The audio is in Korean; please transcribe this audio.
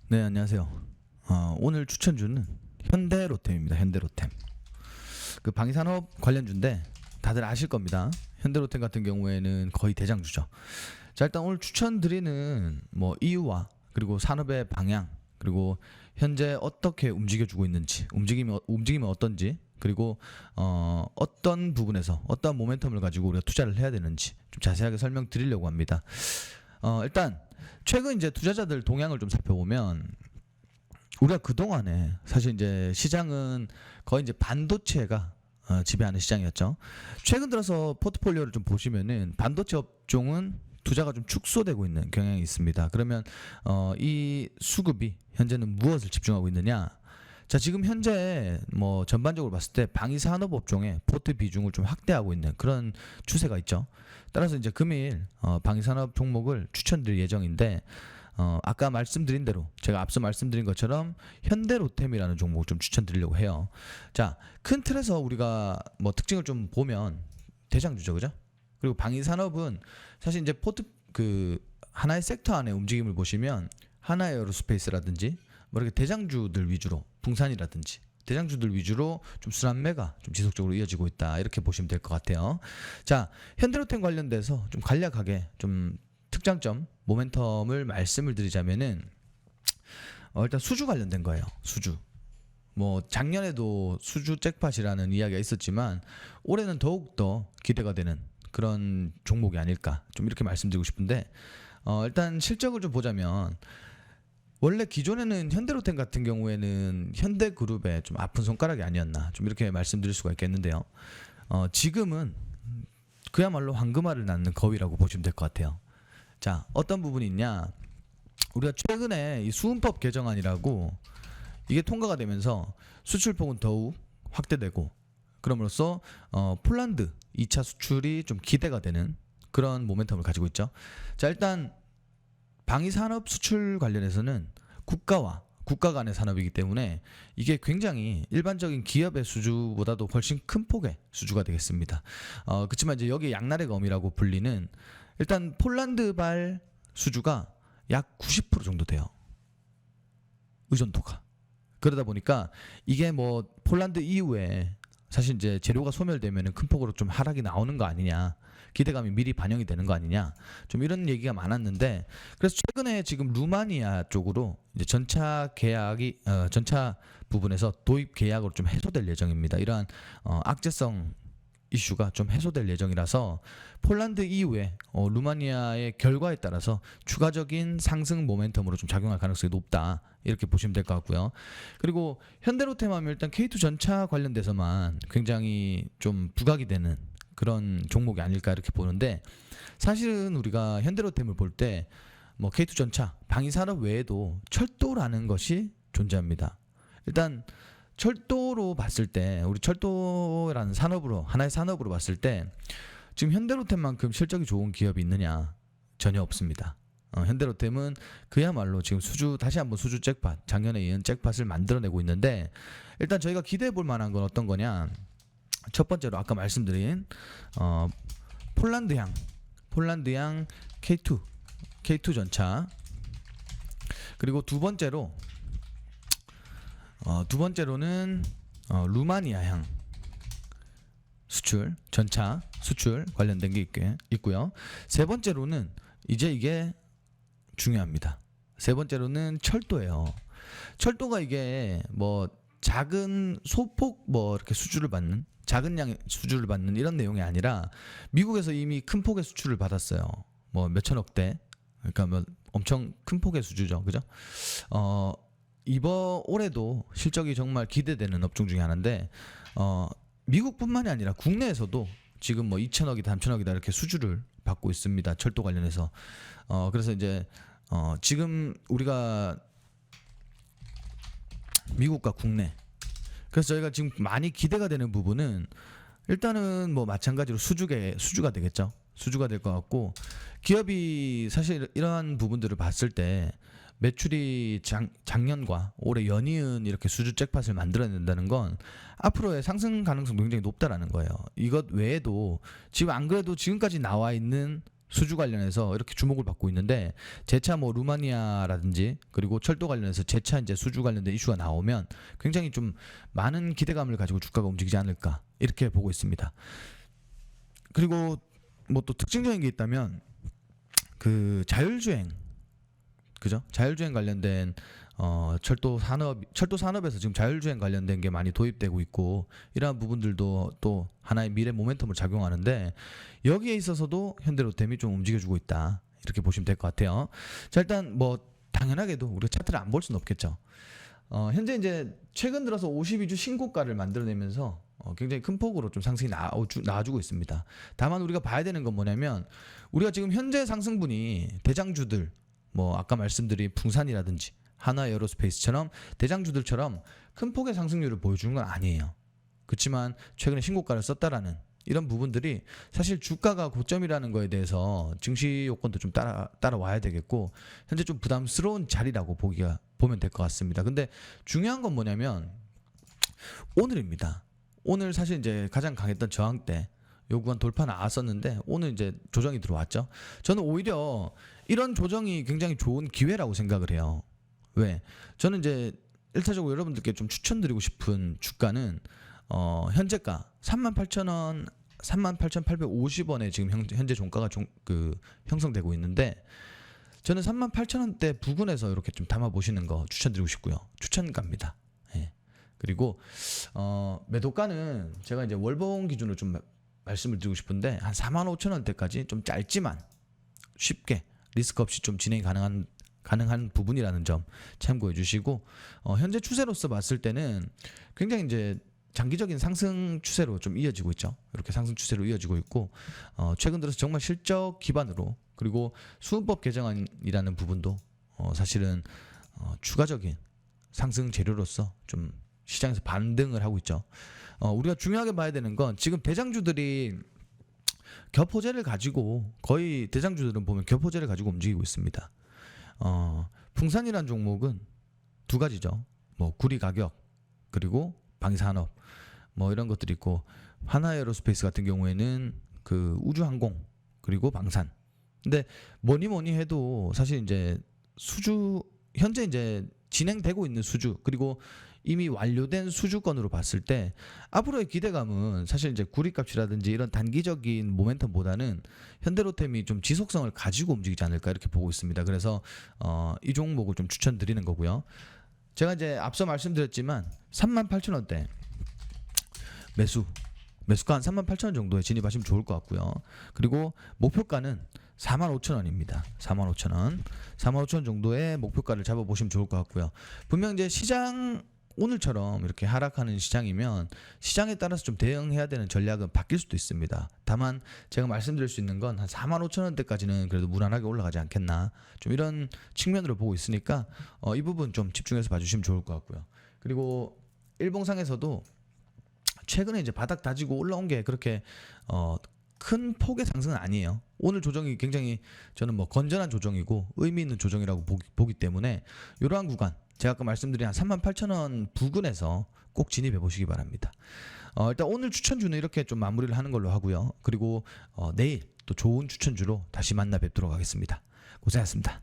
네, 안녕하세요. 오늘 추천주는 현대로템입니다. 현대로템. 그 방위산업 관련주인데 다들 아실 겁니다. 현대로템 같은 경우에는 거의 대장주죠. 자, 일단 오늘 추천드리는 뭐 이유와 그리고 산업의 방향, 그리고 현재 어떻게 움직여주고 있는지, 움직이면 어떤지, 그리고 어떤 부분에서 어떤 모멘텀을 가지고 우리가 투자를 해야 되는지 좀 자세하게 설명드리려고 합니다. 일단 최근 이제 투자자들 동향을 좀 살펴보면 우리가 그동안에 사실 이제 시장은 거의 이제 반도체가 지배하는 시장이었죠. 최근 들어서 포트폴리오를 좀 보시면은 반도체 업종은 투자가 좀 축소되고 있는 경향이 있습니다. 그러면 이 수급이 현재는 무엇을 집중하고 있느냐? 자, 지금 현재 뭐 전반적으로 봤을 때 방위 산업 업종의 포트 비중을 좀 확대하고 있는 그런 추세가 있죠. 따라서 이제 금일 방위 산업 종목을 추천드릴 예정인데 아까 말씀드린 대로 제가 앞서 말씀드린 것처럼 현대로템이라는 종목을 좀 추천드리려고 해요. 자, 큰 틀에서 우리가 뭐 특징을 좀 보면 대장주죠, 그죠? 그리고 방위 산업은 사실 이제 그 하나의 섹터 안에 움직임을 보시면 하나의 에어로스페이스라든지 뭐 이렇게 대장주들 위주로 풍산이라든지 대장주들 위주로 좀 순환매가 좀 지속적으로 이어지고 있다, 이렇게 보시면 될 것 같아요. 자, 현대로템 관련돼서 좀 간략하게 좀 특장점, 모멘텀을 말씀을 드리자면은 일단 수주 관련된 거예요. 수주. 뭐 작년에도 수주 잭팟이라는 이야기가 있었지만 올해는 더욱더 기대가 되는 그런 종목이 아닐까, 좀 이렇게 말씀드리고 싶은데 일단 실적을 좀 보자면 원래 기존에는 현대로템 같은 경우에는 현대그룹의 좀 아픈 손가락이 아니었나, 좀 이렇게 말씀드릴 수가 있겠는데요. 지금은 그야말로 황금알을 낳는 거위라고 보시면 될 것 같아요. 자, 어떤 부분이 있냐? 우리가 최근에 이 수은법 개정안이라고 이게 통과가 되면서 수출폭은 더욱 확대되고, 그럼으로써 폴란드 2차 수출이 좀 기대가 되는 그런 모멘텀을 가지고 있죠. 자, 일단 방위산업 수출 관련해서는 국가 간의 산업이기 때문에 이게 굉장히 일반적인 기업의 수주보다도 훨씬 큰 폭의 수주가 되겠습니다. 그렇지만 이제 여기 양날의 검이라고 불리는 일단 폴란드발 수주가 약 90% 정도 돼요. 의존도가. 그러다 보니까 이게 뭐 폴란드 이후에 사실 이제 재료가 소멸되면은 큰 폭으로 좀 하락이 나오는 거 아니냐, 기대감이 미리 반영이 되는 거 아니냐, 좀 이런 얘기가 많았는데, 그래서 최근에 지금 루마니아 쪽으로 이제 전차 계약이 전차 부분에서 도입 계약으로 좀 해소될 예정입니다. 이러한 악재성 이슈가 좀 해소될 예정이라서 폴란드 이후에 루마니아의 결과에 따라서 추가적인 상승 모멘텀으로 좀 작용할 가능성이 높다, 이렇게 보시면 될 것 같고요. 그리고 현대로템 하면 일단 K2 전차 관련돼서만 굉장히 좀 부각이 되는 그런 종목이 아닐까, 이렇게 보는데, 사실은 우리가 현대로템을 볼 때 뭐 K2 전차, 방위산업 외에도 철도라는 것이 존재합니다. 일단 철도로 봤을 때, 우리 철도라는 산업으로, 하나의 산업으로 봤을 때 지금 현대로템만큼 실적이 좋은 기업이 있느냐? 전혀 없습니다. 현대로템은 그야말로 지금 다시 한번 수주 잭팟, 작년에 이은 잭팟을 만들어내고 있는데, 일단 저희가 기대해 볼 만한 건 어떤 거냐? 첫 번째로 아까 말씀드린 폴란드향 K2 전차, 그리고 두 번째로는 루마니아향 수출, 전차 수출 관련된 게 있고요. 세 번째로는 이제 이게 중요합니다. 세 번째로는 철도예요. 철도가 이게 뭐 작은 소폭 뭐 이렇게 수주를 받는, 작은 양의 수주를 받는 이런 내용이 아니라 미국에서 이미 큰 폭의 수출을 받았어요. 뭐 몇천억대, 그러니까 뭐 엄청 큰 폭의 수주죠, 그죠? 이번 올해도 실적이 정말 기대되는 업종 중에 하나인데 미국뿐만이 아니라 국내에서도 지금 뭐 2천억이다 3천억이다 이렇게 수주를 받고 있습니다, 철도 관련해서. 그래서 이제 지금 우리가 미국과 국내, 그래서 저희가 지금 많이 기대가 되는 부분은 일단은 뭐 마찬가지로 수주가 되겠죠. 수주가 될 것 같고, 기업이 사실 이러한 부분들을 봤을 때 매출이 작년과 올해 연이은 이렇게 수주 잭팟을 만들어낸다는 건 앞으로의 상승 가능성도 굉장히 높다라는 거예요. 이것 외에도 지금 안 그래도 지금까지 나와 있는 수주 관련해서 이렇게 주목을 받고 있는데 재차 뭐 루마니아라든지 그리고 철도 관련해서 재차 이제 수주 관련된 이슈가 나오면 굉장히 좀 많은 기대감을 가지고 주가가 움직이지 않을까 이렇게 보고 있습니다. 그리고 뭐 또 특징적인 게 있다면 그 자율주행, 그죠? 자율주행 관련된 철도 산업에서 지금 자율주행 관련된 게 많이 도입되고 있고 이러한 부분들도 또 하나의 미래 모멘텀을 작용하는데 여기에 있어서도 현대로템이 좀 움직여주고 있다 이렇게 보시면 될 것 같아요. 자, 일단 뭐 당연하게도 우리가 차트를 안 볼 수는 없겠죠. 현재 이제 최근 들어서 52주 신고가를 만들어내면서 굉장히 큰 폭으로 좀 상승이 나와주고 있습니다. 다만 우리가 봐야 되는 건 뭐냐면 우리가 지금 현재 상승분이 대장주들 뭐 아까 말씀드린 풍산이라든지 하나에어로스페이스처럼 대장주들처럼 큰 폭의 상승률을 보여주는 건 아니에요. 그렇지만 최근에 신고가를 썼다라는 이런 부분들이 사실 주가가 고점이라는 거에 대해서 증시 요건도 좀 따라와야 되겠고 현재 좀 부담스러운 자리라고 보면 될 것 같습니다. 근데 중요한 건 뭐냐면 오늘입니다. 오늘 사실 이제 가장 강했던 저항대 요 구간 돌파 나왔었는데 오늘 이제 조정이 들어왔죠. 저는 오히려 이런 조정이 굉장히 좋은 기회라고 생각을 해요. 왜? 저는 이제 1차적으로 여러분들께 좀 추천드리고 싶은 주가는 현재가 38,000원, 38,850원에 지금 현재 종가가 형성되고 있는데 저는 38,000원대 부근에서 이렇게 좀 담아 보시는 거 추천드리고 싶고요. 추천가입니다. 예. 그리고 매도가는 제가 이제 월봉 기준으로 좀 말씀을 드리고 싶은데 한 45,000원대까지 좀 짧지만 쉽게 리스크 없이 좀 진행이 가능한 부분이라는 점 참고해 주시고 현재 추세로서 봤을 때는 굉장히 이제 장기적인 상승 추세로 좀 이어지고 있죠. 이렇게 상승 추세로 이어지고 있고 최근 들어서 정말 실적 기반으로 그리고 수은법 개정안이라는 부분도 사실은 추가적인 상승 재료로서 좀 시장에서 반등을 하고 있죠. 우리가 중요하게 봐야 되는 건 지금 대장주들이 겹호재를 가지고 거의 대장주들은 보면 겹호재를 가지고 움직이고 있습니다. 풍산이란 종목은 두 가지죠. 뭐 구리 가격 그리고 방위산업 뭐 이런 것들이 있고 하나에어로스페이스 같은 경우에는 그 우주항공 그리고 방산. 근데 뭐니 해도 사실 이제 수주 현재 이제 진행되고 있는 수주 그리고 이미 완료된 수주권으로 봤을 때 앞으로의 기대감은 사실 이제 구리값이라든지 이런 단기적인 모멘텀보다는 현대로템이 좀 지속성을 가지고 움직이지 않을까 이렇게 보고 있습니다. 그래서 이 종목을 좀 추천드리는 거고요. 제가 이제 앞서 말씀드렸지만 38,000원대 매수가 한 38,000원 정도에 진입하시면 좋을 것 같고요. 그리고 목표가는 45,000원입니다. 45,000원. 45,000원 정도의 목표가를 잡아보시면 좋을 것 같고요. 분명 이제 시장 오늘처럼 이렇게 하락하는 시장이면 시장에 따라서 좀 대응해야 되는 전략은 바뀔 수도 있습니다. 다만 제가 말씀드릴 수 있는 건 한 45,000원대까지는 그래도 무난하게 올라가지 않겠나 좀 이런 측면으로 보고 있으니까 이 부분 좀 집중해서 봐주시면 좋을 것 같고요. 그리고 일봉상에서도 최근에 이제 바닥 다지고 올라온 게 그렇게 큰 폭의 상승은 아니에요. 오늘 조정이 굉장히 저는 뭐 건전한 조정이고 의미 있는 조정이라고 보기 때문에 이러한 구간 제가 아까 말씀드린 한 38,000원 부근에서 꼭 진입해 보시기 바랍니다. 일단 오늘 추천주는 이렇게 좀 마무리를 하는 걸로 하고요. 그리고 내일 또 좋은 추천주로 다시 만나 뵙도록 하겠습니다. 고생하셨습니다.